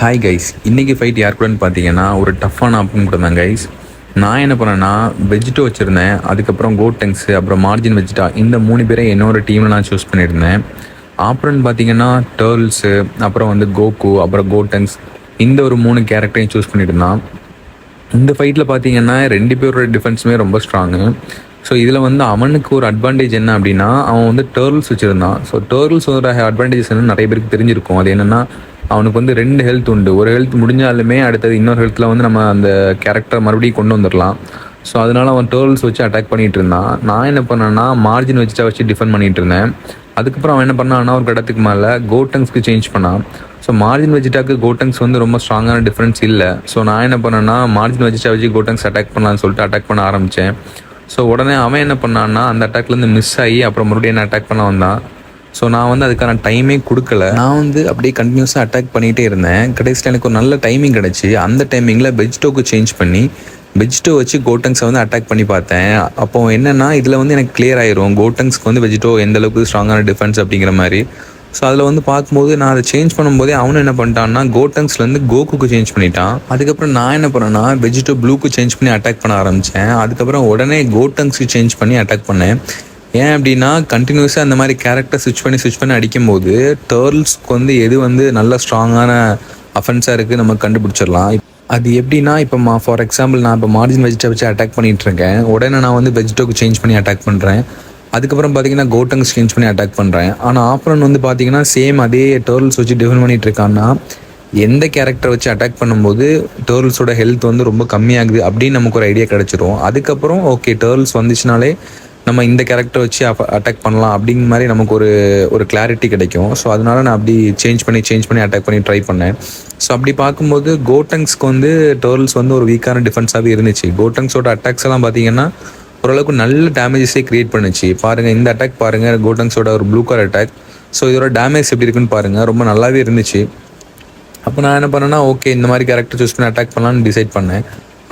Hi guys, இன்றைக்கி fight யார் கூடன்னு பார்த்தீங்கன்னா ஒரு டஃப்பான ஆப்ஷன் கூட தான் கைஸ். நான் என்ன பண்ணேன்னா வெஜிட்டோ வச்சுருந்தேன், அதுக்கப்புறம் கோடெங்ஸு, அப்புறம் மார்ஜின் வெஜிட்டா, இந்த 3 பேரை என்னோட டீமில் நான் சூஸ் பண்ணியிருந்தேன். ஆப்ரன் பார்த்தீங்கன்னா டர்ல்ஸு, அப்புறம் வந்து கோகு, அப்புறம் கோடெங்ஸ், இந்த ஒரு 3 கேரக்டரையும் சூஸ் பண்ணியிருந்தான். இந்த ஃபைட்டில் பார்த்தீங்கன்னா 2 பேரோட டிஃபென்ஸுமே ரொம்ப ஸ்ட்ராங்கு. ஸோ இதில் வந்து அவனுக்கு ஒரு அட்வான்டேஜ் என்ன அப்படின்னா, அவன் வந்து டர்ல்ஸ் வச்சுருந்தான். ஸோ டர்ல்ஸோட அட்வான்டேஜஸ் என்ன நிறைய பேருக்கு தெரிஞ்சிருக்கும். அது என்னென்னா, அவனுக்கு வந்து 2 ஹெல்த் உண்டு. ஒரு ஹெல்த் முடிஞ்சாலுமே அடுத்தது இன்னொரு ஹெல்த்தில் வந்து நம்ம அந்த கேரக்டர் மறுபடியும் கொண்டு வந்துடலாம். ஸோ அதனால் அவன் டர்ல்ஸ் வச்சு அட்டாக் பண்ணிகிட்டு இருந்தான். நான் என்ன பண்ணேன்னா மார்ஜின் வச்சு டிஃபெண்ட் பண்ணிகிட்டு இருந்தேன். அதுக்கப்புறம் அவன் என்ன பண்ணான்னா ஒரு கடத்துக்கு மேலே கோடெங்ஸ்க்கு சேஞ்ச் பண்ணான். ஸோ மார்ஜின் வெஜிட்டாக்கு கோடெங்ஸ் வந்து ரொம்ப ஸ்ட்ராங்கான டிஃப்ரென்ஸ் இல்லை. ஸோ நான் என்ன பண்ணேன்னா மார்ஜின் வெஜிட்டா வச்சு கோடெங்ஸ் அட்டாக் பண்ணலான்னு சொல்லிட்டு அட்டாக் பண்ண ஆரம்பித்தேன். ஸோ உடனே அவன் என்ன பண்ணான்னா அந்த அட்டாக்லேருந்து மிஸ் ஆகி அப்புறம் மறுபடியும் என்ன அட்டாக் பண்ண வந்தான். ஸோ நான் வந்து அதுக்கான டைமே கொடுக்கல. நான் வந்து அப்படியே கண்டினியூஸாக அட்டாக் பண்ணிகிட்டே இருந்தேன். கடைசியில் எனக்கு ஒரு நல்ல டைமிங் கிடச்சி. அந்த டைமிங்கில் வெஜிட்டோக்கு சேஞ்ச் பண்ணி வெஜிட்டோ வச்சு கோடெங்ஸை வந்து அட்டாக் பண்ணி பார்த்தேன். அப்போது என்னென்னா இதில் வந்து எனக்கு கிளியர் ஆயிரும் கோடெங்ஸ்க்கு வந்து வெஜிட்டோ எந்தளவுக்கு ஸ்ட்ராங்கான டிஃபென்ஸ் அப்படிங்கிற மாதிரி. ஸோ அதில் வந்து பார்க்கும்போது நான் அதை சேஞ்ச் பண்ணும்போதே அவனும் என்ன பண்ணிட்டான்னா கோடெங்ஸ்லேருந்து கோகுக்கு சேஞ்ச் பண்ணிட்டான். அதுக்கப்புறம் நான் என்ன பண்ணேன்னா வெஜிட்டோ ப்ளூக்கு சேஞ்ச் பண்ணி அட்டாக் பண்ண ஆரம்பித்தேன். அதுக்கப்புறம் உடனே கோடெங்ஸ்க்கு சேஞ்ச் பண்ணி அட்டாக் பண்ணேன். ஏன் அப்படின்னா கண்டினியூஸாக அந்த மாதிரி கேரக்டர் ஸ்விட்ச் பண்ணி அடிக்கும்போது டர்ல்ஸ்க்கு வந்து எது வந்து நல்ல ஸ்ட்ராங்கான அஃபென்ஸாக இருக்குது நம்ம கண்டுபிடிச்சிடலாம். அது எப்படின்னா இப்போ ஃபார் எக்ஸாம்பிள் நான் இப்போ மார்ஜின் வெஜிட்டை வச்சு அட்டாக் பண்ணிகிட்டு இருக்கேன். உடனே நான் வந்து வெஜிட்டோக்கு சேஞ்ச் பண்ணி அட்டாக் பண்ணுறேன். அதுக்கப்புறம் பார்த்தீங்கன்னா கோடெங்ஸ் சேஞ்ச் பண்ணி அட்டாக் பண்ணுறேன். ஆனால் ஆப்ரன் வந்து பார்த்தீங்கன்னா சேம் அதே டர்ல்ஸ் வச்சு டிஃபெண்ட் பண்ணிகிட்டு இருக்கான்னா எந்த கேரக்டரை வச்சு அட்டாக் பண்ணும்போது டர்ல்ஸோட ஹெல்த் வந்து ரொம்ப கம்மியாகுது அப்படின்னு நமக்கு ஒரு ஐடியா கிடச்சிரும். அதுக்கப்புறம் ஓகே டர்ல்ஸ் வந்துச்சுனாலே நம்ம இந்த கேரக்டர் வச்சு அட்டாக் பண்ணலாம் அப்படிங்கிற மாதிரி நமக்கு ஒரு கிளாரிட்டி கிடைக்கும். ஸோ அதனால நான் அப்படி சேஞ்ச் பண்ணி அட்டாக் பண்ணி ட்ரை பண்ணேன். ஸோ அப்படி பார்க்கும்போது கோடெங்ஸ்க்கு வந்து டர்ல்ஸ் வந்து ஒரு வீக்கான டிஃபென்ஸாகவே இருந்துச்சு. கோடெங்ஸோட அட்டாக்ஸ் எல்லாம் பார்த்தீங்கன்னா ஓரளவுக்கு நல்ல டேமேஜஸே க்ரியேட் பண்ணுச்சு. பாருங்கள் இந்த அட்டாக் பாருங்கள், கோடெங்ஸோட ஒரு ப்ளூ கலர் அட்டாக். ஸோ இதோட டேமேஜ் எப்படி இருக்குன்னு பாருங்கள், ரொம்ப நல்லாவே இருந்துச்சு. அப்போ நான் என்ன பண்ணேன்னா ஓகே இந்த மாதிரி கேரக்டர் சூஸ் பண்ணி அட்டாக் பண்ணலான்னு டிசைட் பண்ணேன்.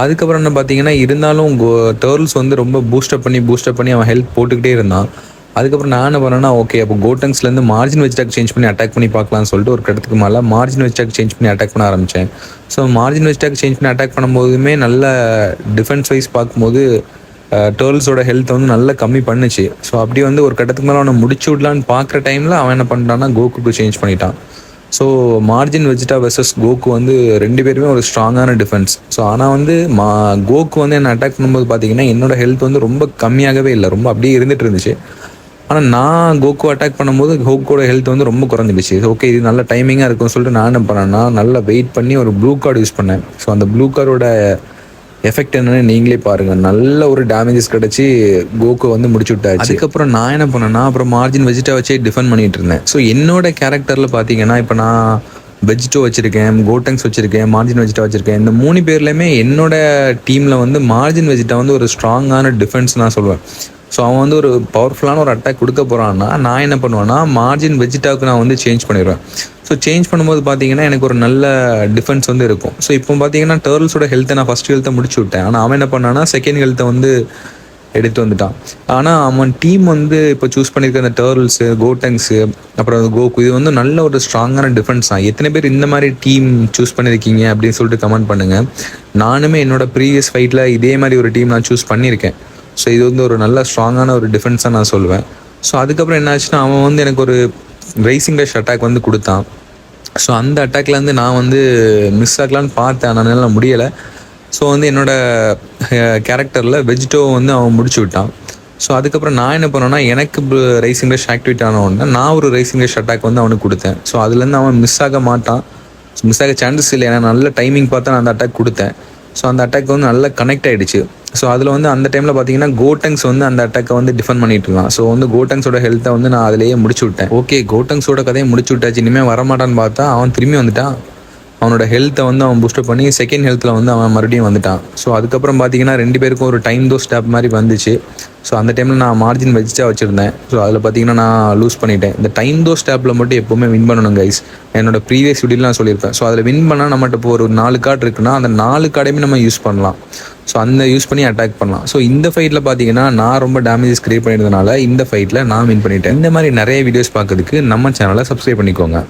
அதுக்கப்புறம் என்ன பார்த்தீங்கன்னா இருந்தாலும் டர்ல்ஸ் வந்து ரொம்ப பூஸ்டப் பண்ணி அவன் ஹெல்த் போட்டுக்கிட்டே இருந்தான். அதுக்கப்புறம் நான் என்ன பண்ணேன்னா ஓகே அப்போ கோடெங்ஸ்லேருந்து மார்ஜின் வெஜிட்டாக் சேஞ்ச் பண்ணி அட்டாக் பண்ணி பார்க்கலான்னு சொல்லிட்டு ஒரு இடத்துக்கு மேலே மார்ஜின் வெஜிட்டாக் சேஞ்ச் பண்ணி அட்டாக் பண்ண ஆரம்பித்தேன். ஸோ மார்ஜின் வெஜிட்டாக் சேஞ்ச் பண்ணி அட்டாக் பண்ணும்போதுமே நல்ல டிஃபென்ஸ் வைஸ் பார்க்கும்போது டர்ல்ஸோட ஹெல்த்தை வந்து நல்லா கம்மி பண்ணுச்சு. ஸோ அப்படி வந்து ஒரு கட்டத்துக்கு மேலே அவனை முடிச்சு விடலான்னு பார்க்குற டைமில் அவன் என்ன பண்ணிட்டான்னா கோகுக்கு சேஞ்ச் பண்ணிட்டான். So margin Vegeta versus Coco வந்து 2 பேருமே ஒரு ஸ்ட்ராங்கான டிஃபென்ஸ். ஸோ ஆனால் வந்து கோகு வந்து என்னை அட்டாக் பண்ணும்போது பார்த்தீங்கன்னா என்னோடய ஹெல்த் வந்து ரொம்ப கம்மியாகவே இல்லை, ரொம்ப அப்படியே இருந்துகிட்டு இருந்துச்சு. ஆனால் நான் கோகு அட்டாக் பண்ணும்போது கோகுவோட ஹெல்த் வந்து ரொம்ப குறைஞ்சிடுச்சு. ஓகே இது நல்ல டைமிங்காக இருக்கும்னு சொல்லிட்டு நான் என்ன பண்ணேன்னா நல்லா வெயிட் பண்ணி ஒரு ப்ளூ கார்டு யூஸ் பண்ணேன். ஸோ அந்த ப்ளூ கார்டோட எஃபெக்ட் என்னன்னு நீங்களே பாருங்கள், நல்ல ஒரு டேமேஜஸ் கிடச்சி கோகு வந்து முடிச்சு விட்டாச்சு. அதுக்கப்புறம் நான் என்ன பண்ணேன்னா அப்புறம் மார்ஜின் வெஜிட்டா வச்சே டிஃபெண்ட் பண்ணிகிட்டு இருந்தேன். ஸோ என்னோட கேரக்டரில் பார்த்தீங்கன்னா இப்போ நான் வெஜிட்டோ வச்சுருக்கேன், கோடெங்ஸ் வச்சுருக்கேன், மார்ஜின் வெஜிட்டா வச்சுருக்கேன். இந்த 3 பேர்லையுமே என்னோட டீமில் வந்து மார்ஜின் வெஜிட்டா வந்து ஒரு ஸ்ட்ராங்கான டிஃபென்ஸ் நான் சொல்லுவேன். ஸோ அவன் வந்து ஒரு பவர்ஃபுல்லான ஒரு அட்டாக் கொடுக்க போகிறான்னா நான் என்ன பண்ணுவேன்னா மார்ஜின் வெஜிட்டாவுக்கு நான் வந்து சேஞ்ச் பண்ணிடுவேன். ஸோ சேஞ்ச் பண்ணும்போது பார்த்தீங்கன்னா எனக்கு ஒரு நல்ல டிஃபென்ஸ் வந்து இருக்கும். ஸோ இப்போ பார்த்தீங்கன்னா டர்ல்ஸோட ஹெல்த்தை நான் ஃபஸ்ட் ஹெல்த்தை முடிச்சு விட்டேன். ஆனால் அவன் என்ன பண்ணான்னா செகண்ட் ஹெல்த்தை வந்து எடுத்து வந்துட்டான். ஆனால் அவன் டீம் வந்து இப்போ சூஸ் பண்ணியிருக்க அந்த டர்ல்ஸு, கோடெங்ஸு, அப்புறம் கோகு, இது வந்து நல்ல ஒரு ஸ்ட்ராங்கான டிஃபென்ஸ் தான். எத்தனை பேர் இந்த மாதிரி டீம் சூஸ் பண்ணியிருக்கீங்க அப்படின்னு சொல்லிட்டு கமெண்ட் பண்ணுங்கள். நானுமே என்னோடய ப்ரீவியஸ் ஃபைட்டில் இதே மாதிரி ஒரு டீம் நான் சூஸ் பண்ணியிருக்கேன். ஸோ இது வந்து ஒரு நல்ல ஸ்ட்ராங்கான ஒரு டிஃபென்ஸாக நான் சொல்லுவேன். ஸோ அதுக்கப்புறம் என்ன ஆச்சுன்னா அவன் வந்து எனக்கு ஒரு ரைசிங் டேஷ் அட்டாக் வந்து கொடுத்தான். ஸோ அந்த அட்டாக்லேருந்து நான் வந்து மிஸ் ஆகலான்னு பார்த்தேன், ஆனால் என்னால் முடியலை. ஸோ வந்து என்னோடய கேரக்டரில் வெஜிட்டோ வந்து அவன் முடிச்சு விட்டான். ஸோ அதுக்கப்புறம் நான் என்ன பண்ணேன்னா எனக்கு ரைசிங் டேஷ் ஆக்டிவேட் ஆன உடனே நான் ஒரு ரைசிங் டேஷ் அட்டாக் வந்து அவனுக்கு கொடுத்தேன். ஸோ அதுலேருந்து அவன் மிஸ் ஆக மாட்டான், மிஸ் ஆக சான்சஸ் இல்லை. ஏன்னா நல்ல டைமிங் பார்த்து நான் அந்த அட்டாக் கொடுத்தேன். ஸோ அந்த அட்டாக் வந்து நல்லா கனெக்ட் ஆகிடுச்சு. ஸோ அதில் வந்து அந்த டைமில் பார்த்தீங்கன்னா கோடெங்ஸ் வந்து அந்த அட்டாக்கை வந்து டிஃபெண்ட் பண்ணிட்டு இருக்கான். ஸோ வந்து கோடெங்ஸோட ஹெல்த்தை வந்து நான் அதிலேயே முடிச்சு விட்டேன். ஓகே கோடெங்ஸோட கதையை முடிச்சு விட்டாச்சு, இனிமேல் வரமாட்டான்னு பார்த்தா அவன் திரும்பி வந்துட்டான். அவனோட ஹெல்த்தை வந்து அவன் பூஸ்டப் பண்ணி செகண்ட் ஹெல்த்தில் வந்து அவன் மறுபடியும் வந்துட்டான். ஸோ அதுக்கப்புறம் பார்த்தீங்கன்னா 2 பேருக்கும் ஒரு டைம் தோ ஸ்டாப் மாதிரி வந்துச்சு. ஸோ அந்த டைமில் நான் மார்ஜின் வெஜிட்டா வச்சுருந்தேன். ஸோ அதில் பார்த்தீங்கன்னா நான் லூஸ் பண்ணிட்டேன். இந்த டைம் தோ ஸ்டாப்பில் மட்டும் எப்போவுமே வின் பண்ணணும் கைஸ். என்னோட ப்ரீவியஸ் வீடியோவில் நான் சொல்லியிருப்பேன். ஸோ அதில் வின் பண்ணால் நம்மகிட்ட இப்போ ஒரு 4 கார்டு இருக்குன்னா அந்த 4 கார்டையுமே நம்ம யூஸ் பண்ணலாம். ஸோ அந்த யூஸ் பண்ணி அட்டாக் பண்ணலாம். ஸோ இந்த ஃபைட்டில் பார்த்தீங்கன்னா நான் ரொம்ப டேமேஜஸ் கிரியேட் பண்ணியிருந்தனால இந்த ஃபைட்டில் நான் வின் பண்ணிட்டேன். இந்த மாதிரி நிறைய வீடியோஸ் பார்க்கறதுக்கு நம்ம சேனலை சப்ஸ்கிரைப் பண்ணிக்கோங்க.